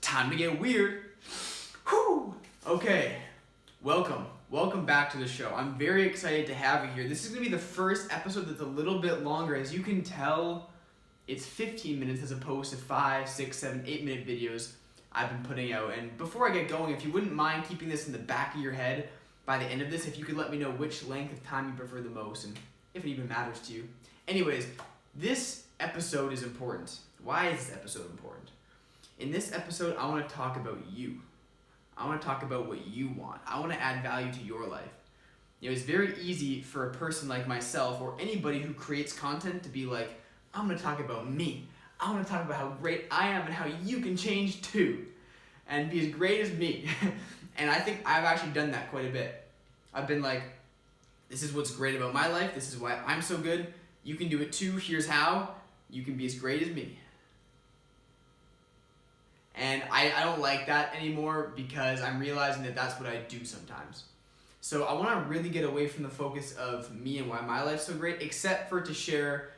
Time to get weird. Whew. Okay, welcome back to the show. I'm very excited to have you here. This is going to be the first episode that's a little bit longer. As you can tell, it's 15 minutes as opposed to 5, 6, 7, 8-minute videos I've been putting out. And before I get going, if you wouldn't mind keeping this in the back of your head by the end of this, if you could let me know which length of time you prefer the most and if it even matters to you. Anyways, this episode is important. Why is this episode important? In this episode, I want to talk about you. I want to talk about what you want. I want to add value to your life. You know, it's very easy for a person like myself or anybody who creates content to be like, I'm going to talk about me. I want to talk about how great I am and how you can change too and be as great as me. And I think I've actually done that quite a bit. I've been like, this is what's great about my life. This is why I'm so good. You can do it too. Here's how. You can be as great as me. And I don't like that anymore because I'm realizing that that's what I do sometimes. So I want to really get away from the focus of me and why my life's so great, except for to share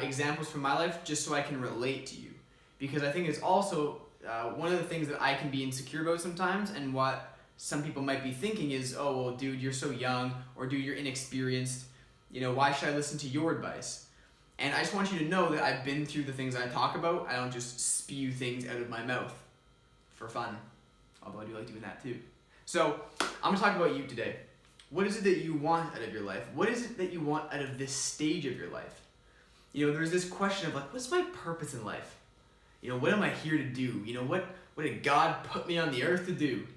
examples from my life just so I can relate to you. Because I think it's also one of the things that I can be insecure about sometimes, and what some people might be thinking is, oh, well, dude, you're so young, or dude, you're inexperienced. You know, why should I listen to your advice? And I just want you to know that I've been through the things I talk about. I don't just spew things out of my mouth for fun, although I do like doing that too. So I'm going to talk about you today. What is it that you want out of your life? What is it that you want out of this stage of your life? You know, there's this question of like, what's my purpose in life? You know, what am I here to do? You know, what did God put me on the earth to do?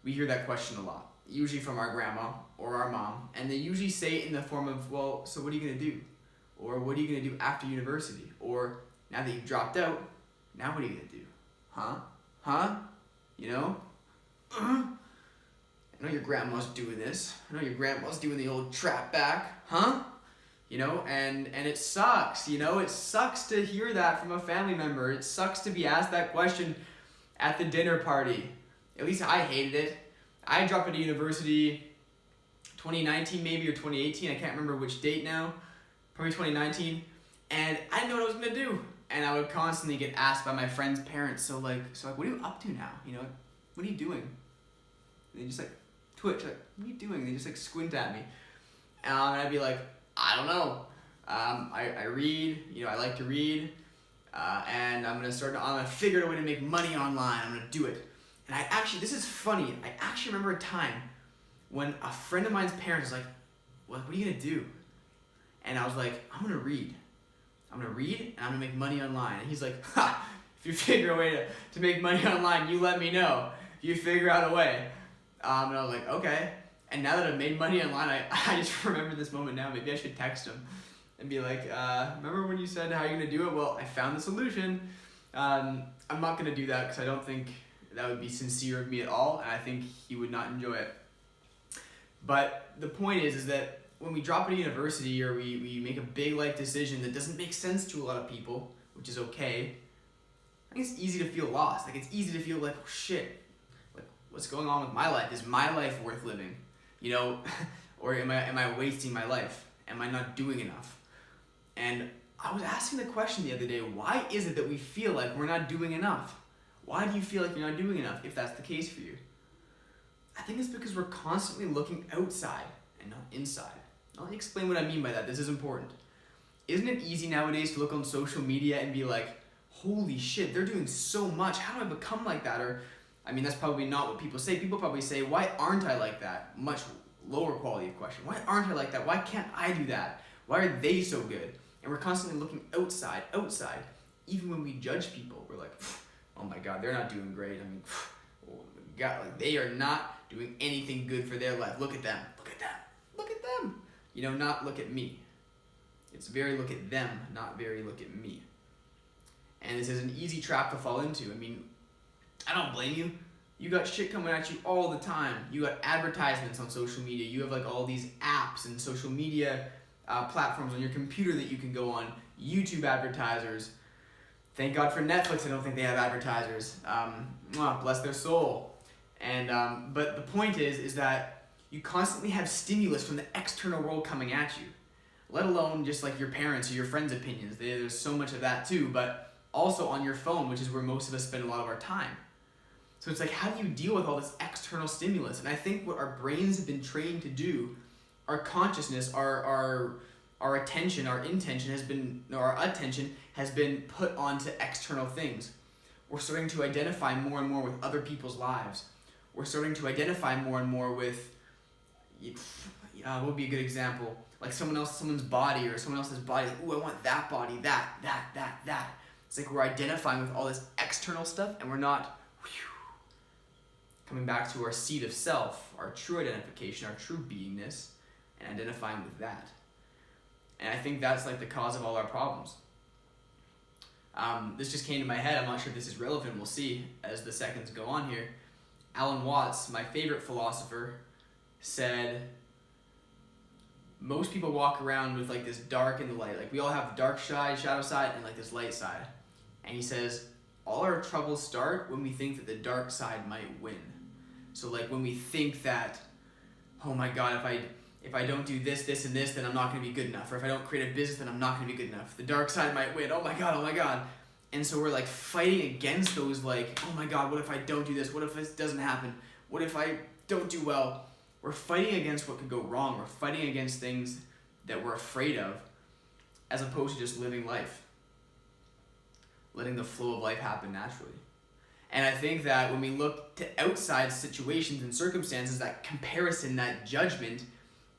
We hear that question a lot, usually from our grandma or our mom, and they usually say it in the form of, well, so what are you going to do? Or what are you going to do after university? Or now that you've dropped out, now what are you going to do? Huh? You know? I know your grandma's doing this. I know your grandma's doing the old trap back. Huh? You know, and it sucks, you know? It sucks to hear that from a family member. It sucks to be asked that question at the dinner party. At least I hated it. I dropped out of university 2019 maybe or 2018. I can't remember which date now. Probably 2019, and I didn't know what I was gonna do, and I would constantly get asked by my friends' parents, so like, what are you up to now? You know, what are you doing? And they just like twitch, like, what are you doing? And they just like squint at me, and I'd be like, I don't know. I read, you know, I like to read, and I'm gonna figure out a way to make money online. I'm gonna do it, and this is funny. I actually remember a time when a friend of mine's parents was like, what are you gonna do? And I was like, I'm going to read and I'm going to make money online. And he's like, if you figure a way to make money online, you let me know. You figure out a way. And I was like, okay. And now that I've made money online, I just remember this moment now. Maybe I should text him and be like, remember when you said how you're going to do it? Well, I found the solution. I'm not going to do that because I don't think that would be sincere of me at all. And I think he would not enjoy it. But the point is that when we drop out of university or we make a big life decision that doesn't make sense to a lot of people, which is okay, I think it's easy to feel lost. Like, it's easy to feel like, oh, shit, like, what's going on with my life? Is my life worth living? You know, or am I wasting my life? Am I not doing enough? And I was asking the question the other day, why is it that we feel like we're not doing enough? Why do you feel like you're not doing enough if that's the case for you? I think it's because we're constantly looking outside and not inside. I'll explain what I mean by that. This is important. Isn't it easy nowadays to look on social media and be like, holy shit, they're doing so much. How do I become like that? Or, I mean, that's probably not what people say. People probably say, why aren't I like that? Much lower quality of question. Why aren't I like that? Why can't I do that? Why are they so good? And we're constantly looking outside. Even when we judge people, we're like, oh my God, they're not doing great. I mean, oh my God, like, they are not doing anything good for their life. Look at them. You know, not look at me. It's very look at them, not very look at me. And this is an easy trap to fall into. I mean, I don't blame you. You got shit coming at you all the time. You got advertisements on social media. You have like all these apps and social media platforms on your computer that you can go on. YouTube advertisers. Thank God for Netflix. I don't think they have advertisers. Bless their soul. And but the point is that you constantly have stimulus from the external world coming at you, let alone just like your parents or your friends' opinions. There's so much of that too, but also on your phone, which is where most of us spend a lot of our time. So it's like, how do you deal with all this external stimulus? And I think what our brains have been trained to do, our consciousness, our attention, our attention has been put onto external things. We're starting to identify more and more with other people's lives. We're starting to identify more and more with, what would be a good example? Like someone's body or someone else's body. Like, ooh, I want that body, that. It's like we're identifying with all this external stuff, and we're not coming back to our seat of self, our true identification, our true beingness, and identifying with that. And I think that's like the cause of all our problems. This just came to my head. I'm not sure if this is relevant. We'll see as the seconds go on here. Alan Watts, my favorite philosopher, said, most people walk around with like this dark and the light. Like we all have the dark side, shadow side, and like this light side. And he says, all our troubles start when we think that the dark side might win. So like when we think that, oh my God, if I don't do this, this, and this, then I'm not going to be good enough. Or if I don't create a business, then I'm not going to be good enough. The dark side might win. Oh my God. And so we're like fighting against those like, oh my God, what if I don't do this? What if this doesn't happen? What if I don't do well? We're fighting against what could go wrong. We're fighting against things that we're afraid of, as opposed to just living life. Letting the flow of life happen naturally. And I think that when we look to outside situations and circumstances, that comparison, that judgment,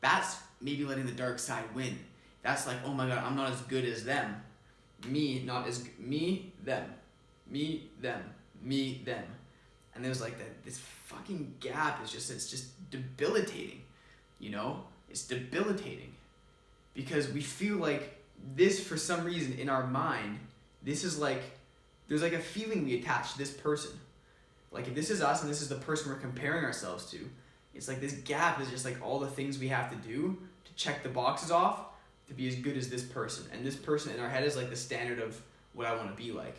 that's maybe letting the dark side win. That's like, oh my God, I'm not as good as them. Me, them. And there's like this fucking gap it's just debilitating, It's debilitating. Because we feel like this, for some reason, in our mind, this is like, there's like a feeling we attach to this person. Like if this is us and this is the person we're comparing ourselves to, it's like this gap is just like all the things we have to do to check the boxes off to be as good as this person. And this person in our head is like the standard of what I want to be like.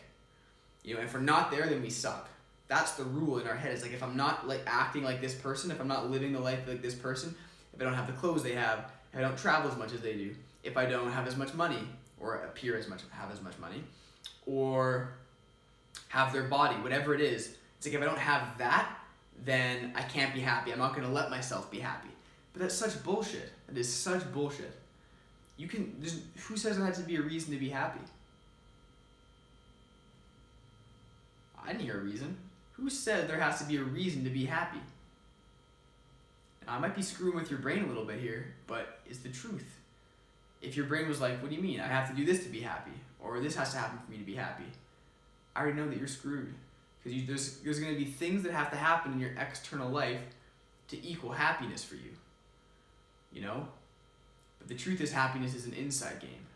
If we're not there, then we suck. That's the rule in our head. It's like if I'm not like acting like this person, if I'm not living the life like this person, if I don't have the clothes they have, if I don't travel as much as they do, if I don't have as much money or have as much money, or have their body, whatever it is. It's like if I don't have that, then I can't be happy. I'm not going to let myself be happy. But that's such bullshit. That is such bullshit. Who says there has to be a reason to be happy? I didn't hear a reason. Who said there has to be a reason to be happy? Now, I might be screwing with your brain a little bit here, but it's the truth. If your brain was like, what do you mean? I have to do this to be happy. Or this has to happen for me to be happy. I already know that you're screwed. Because there's going to be things that have to happen in your external life to equal happiness for you. But the truth is, happiness is an inside game.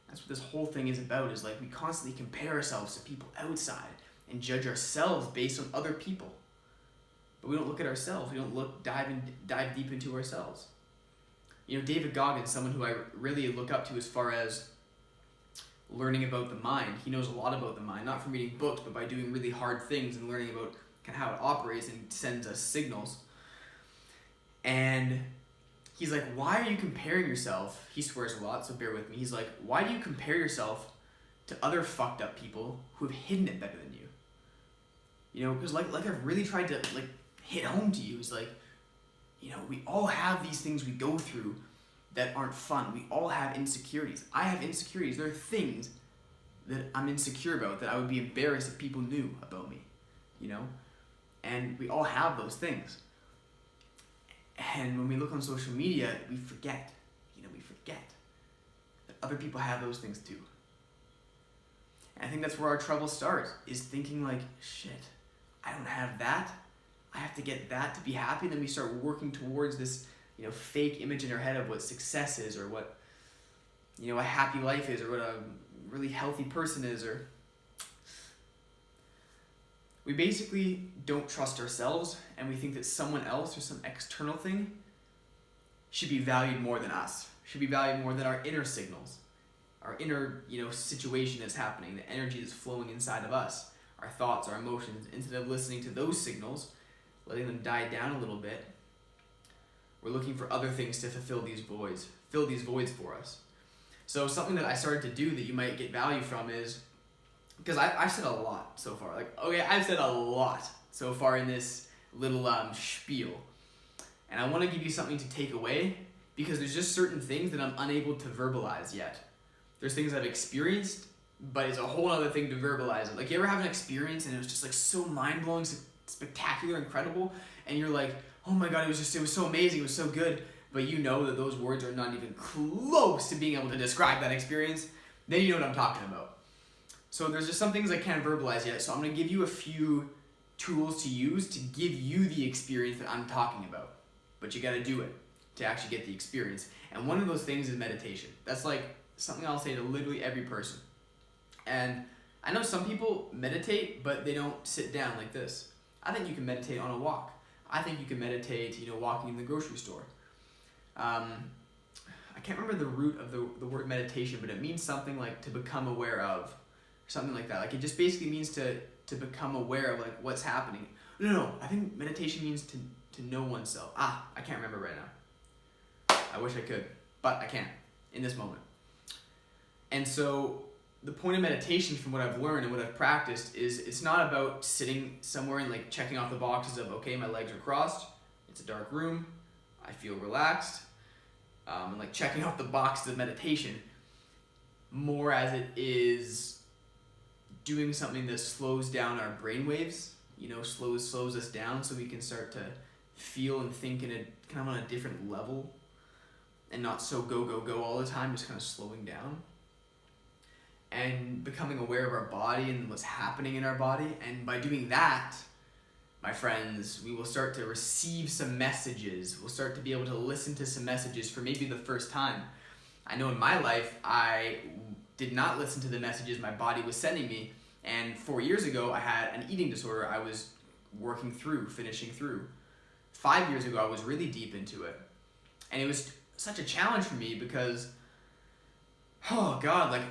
That's what this whole thing is about, is like we constantly compare ourselves to people outside and judge ourselves based on other people. But we don't look at ourselves. We don't dive deep into ourselves. David Goggins, someone who I really look up to as far as learning about the mind. He knows a lot about the mind, not from reading books, but by doing really hard things and learning about kind of how it operates and sends us signals. And he's like, why are you comparing yourself? He swears a lot, so bear with me. He's like, why do you compare yourself to other fucked up people who have hidden it better than you? Because like I've really tried to like hit home to you. It's like, we all have these things we go through that aren't fun. We all have insecurities. I have insecurities. There are things that I'm insecure about that I would be embarrassed if people knew about me, And we all have those things. And when we look on social media, we forget that other people have those things too. And I think that's where our trouble starts, is thinking like, shit, I don't have that. I have to get that to be happy. And then we start working towards this fake image in our head of what success is, or what, a happy life is, or what a really healthy person is, or we basically don't trust ourselves, and we think that someone else or some external thing should be valued more than us, should be valued more than our inner signals, our inner, situation that's happening, the energy that's flowing inside of us, our thoughts, our emotions. Instead of listening to those signals, letting them die down a little bit, we're looking for other things to fill these voids for us. So something that I started to do that you might get value from is, because I've said a lot so far. I've said a lot so far in this little spiel. And I want to give you something to take away, because there's just certain things that I'm unable to verbalize yet. There's things I've experienced, but it's a whole other thing to verbalize it. Like, you ever have an experience and it was just like so mind-blowing, spectacular, incredible, and you're like, oh my God, it was so amazing, it was so good, but you know that those words are not even close to being able to describe that experience, then you know what I'm talking about. So there's just some things I can't verbalize yet, so I'm going to give you a few tools to use to give you the experience that I'm talking about. But you got to do it to actually get the experience. And one of those things is meditation. That's like something I'll say to literally every person. And I know some people meditate, but they don't sit down like this. I think you can meditate on a walk. I think you can meditate, walking in the grocery store. I can't remember the root of the word meditation, but it means something like to become aware of, something like that. Like, it just basically means to become aware of like what's happening. No, I think meditation means to know oneself. I can't remember right now. I wish I could, but I can't in this moment. And so the point of meditation, from what I've learned and what I've practiced, is it's not about sitting somewhere and like checking off the boxes of, okay, my legs are crossed, it's a dark room, I feel relaxed, and like checking off the boxes of meditation, more as it is doing something that slows down our brain waves, slows us down, so we can start to feel and think in a kind of on a different level, and not so go all the time, just kind of slowing down and becoming aware of our body and what's happening in our body. And by doing that, my friends, we will start to receive some messages. We'll start to be able to listen to some messages for maybe the first time. I know in my life, I did not listen to the messages my body was sending me. And 4 years ago, I had an eating disorder I was finishing through. 5 years ago, I was really deep into it. And it was such a challenge for me because, oh God,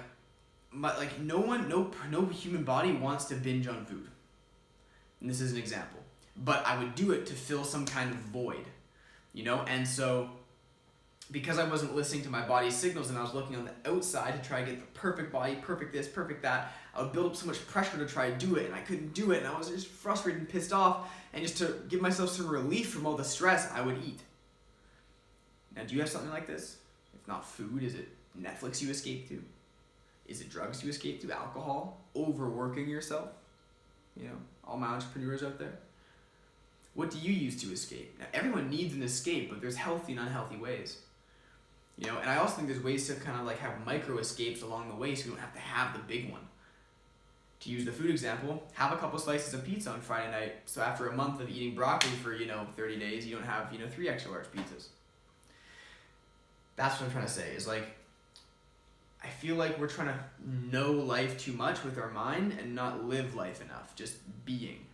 no human body wants to binge on food. And this is an example. But I would do it to fill some kind of void, And so, because I wasn't listening to my body's signals and I was looking on the outside to try to get the perfect body, perfect this, perfect that, I would build up so much pressure to try to do it, and I couldn't do it, and I was just frustrated and pissed off, and just to give myself some relief from all the stress, I would eat. Now, do you have something like this? If not food, is it Netflix you escape to? Is it drugs you escape to? Alcohol? Overworking yourself? All my entrepreneurs out there. What do you use to escape? Now, everyone needs an escape, but there's healthy and unhealthy ways. And I also think there's ways to kind of like have micro escapes along the way, so you don't have to have the big one. To use the food example, have a couple slices of pizza on Friday night, so after a month of eating broccoli for, 30 days, you don't have, 3 extra large pizzas. That's what I'm trying to say, is like, I feel like we're trying to know life too much with our mind and not live life enough, just being.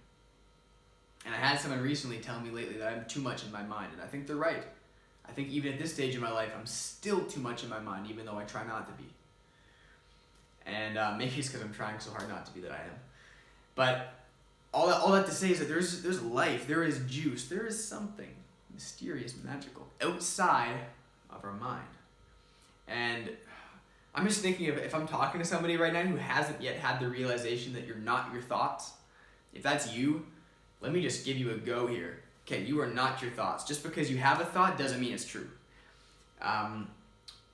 And I had someone recently tell me lately that I'm too much in my mind, and I think they're right. I think even at this stage in my life, I'm still too much in my mind, even though I try not to be. And maybe it's because I'm trying so hard not to be that I am. But all that to say is that there's life, there is juice, there is something mysterious, magical outside of our mind. And I'm just thinking of, if I'm talking to somebody right now who hasn't yet had the realization that you're not your thoughts, if that's you, let me just give you a go here. Okay, you are not your thoughts. Just because you have a thought doesn't mean it's true.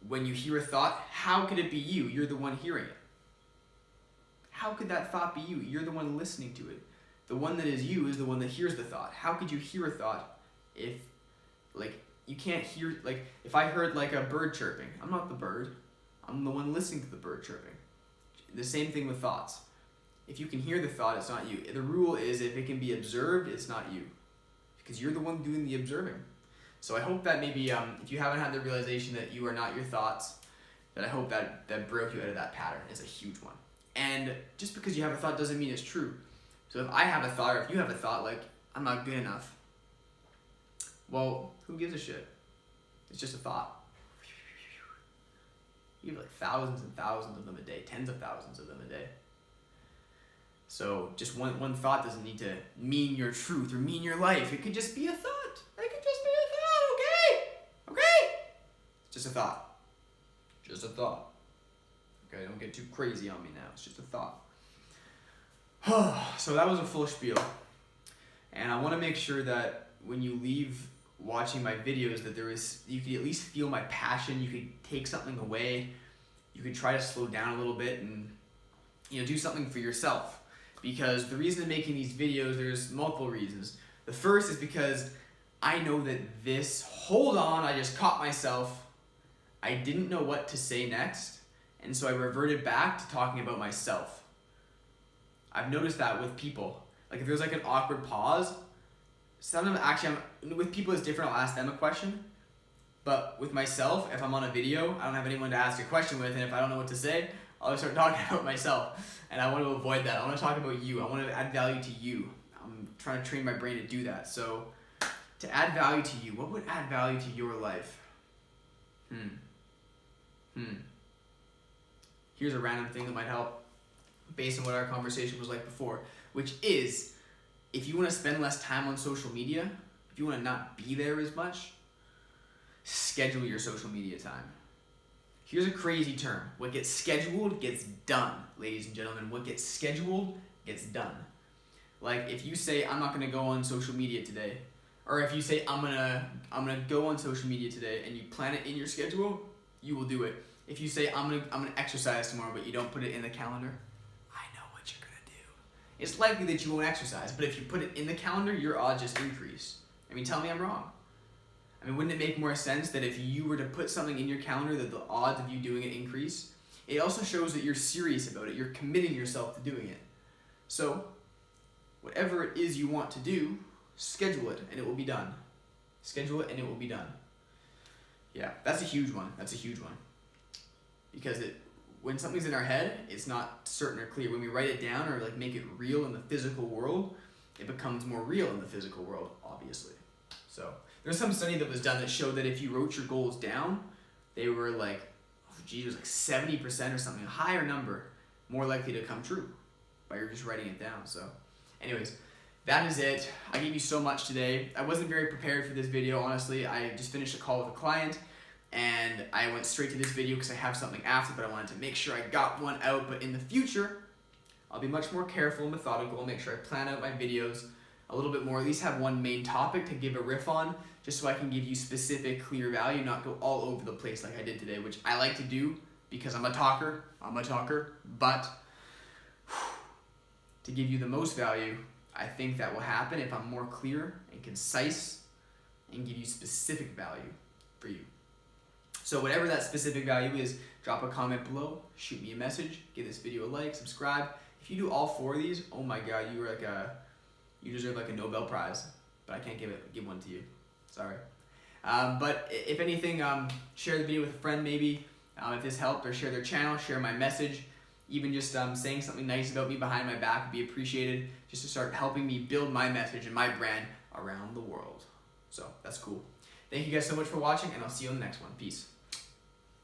When you hear a thought, how could it be you? You're the one hearing it. How could that thought be you? You're the one listening to it. The one that is you is the one that hears the thought. How could you hear a thought if, you can't hear, if I heard, a bird chirping? I'm not the bird. I'm the one listening to the bird chirping. The same thing with thoughts. If you can hear the thought, it's not you. The rule is, if it can be observed, it's not you. Because you're the one doing the observing. So I hope that maybe, if you haven't had the realization that you are not your thoughts, that I hope that broke you out of that pattern. Is a huge one. And just because you have a thought doesn't mean it's true. So if I have a thought, or if you have a thought, I'm not good enough, well, who gives a shit? It's just a thought. You have thousands and thousands of them a day, tens of thousands of them a day. So just one thought doesn't need to mean your truth or mean your life. It could just be a thought. It could just be a thought, okay? It's just a thought. Just a thought. Okay, don't get too crazy on me now. It's just a thought. So that was a full spiel. And I want to make sure that when you leave watching my videos that you could at least feel my passion, you could take something away, you could try to slow down a little bit and do something for yourself. Because the reason I'm making these videos, there's multiple reasons. The first is because I know that hold on, I just caught myself. I didn't know what to say next, and so I reverted back to talking about myself. I've noticed that with people. Like if there's like an awkward pause, sometimes actually with people it's different, I'll ask them a question. But with myself, if I'm on a video, I don't have anyone to ask a question with, and if I don't know what to say, I'll just start talking about myself. And I want to avoid that. I want to talk about you. I want to add value to you. I'm trying to train my brain to do that. So to add value to you, what would add value to your life? Here's a random thing that might help based on what our conversation was like before, which is if you want to spend less time on social media, if you want to not be there as much, schedule your social media time. Here's a crazy term. What gets scheduled gets done, ladies and gentlemen. What gets scheduled gets done. Like if you say I'm not going to go on social media today, or if you say I'm gonna go on social media today and you plan it in your schedule, you will do it. If you say I'm gonna exercise tomorrow but you don't put it in the calendar, I know what you're gonna do. It's likely that you won't exercise, but if you put it in the calendar, your odds just increase. I mean, tell me I'm wrong. I mean, wouldn't it make more sense that if you were to put something in your calendar that the odds of you doing it increase? It also shows that you're serious about it. You're committing yourself to doing it. So, whatever it is you want to do, schedule it and it will be done. Schedule it and it will be done. Yeah, that's a huge one. Because when something's in our head, it's not certain or clear. When we write it down or like make it real in the physical world, it becomes more real in the physical world, obviously. So there's some study that was done that showed that if you wrote your goals down, they were like, it was like 70% or something, a higher number, more likely to come true by just writing it down. So anyways, that is it. I gave you so much today. I wasn't very prepared for this video, honestly. I just finished a call with a client and I went straight to this video because I have something after, but I wanted to make sure I got one out. But in the future, I'll be much more careful and methodical, make sure I plan out my videos a little bit more, at least have one main topic to give a riff on, just so I can give you specific, clear value, not go all over the place like I did today, which I like to do because I'm a talker, but to give you the most value, I think that will happen if I'm more clear and concise and give you specific value for you. So whatever that specific value is, drop a comment below, shoot me a message, give this video a like, subscribe. If you do all 4 of these, oh my God, you deserve like a Nobel Prize, but I can't give one to you. Sorry. But if anything, share the video with a friend maybe, if this helped, or share their channel, share my message. Even just saying something nice about me behind my back would be appreciated, just to start helping me build my message and my brand around the world. So that's cool. Thank you guys so much for watching, and I'll see you on the next one. Peace.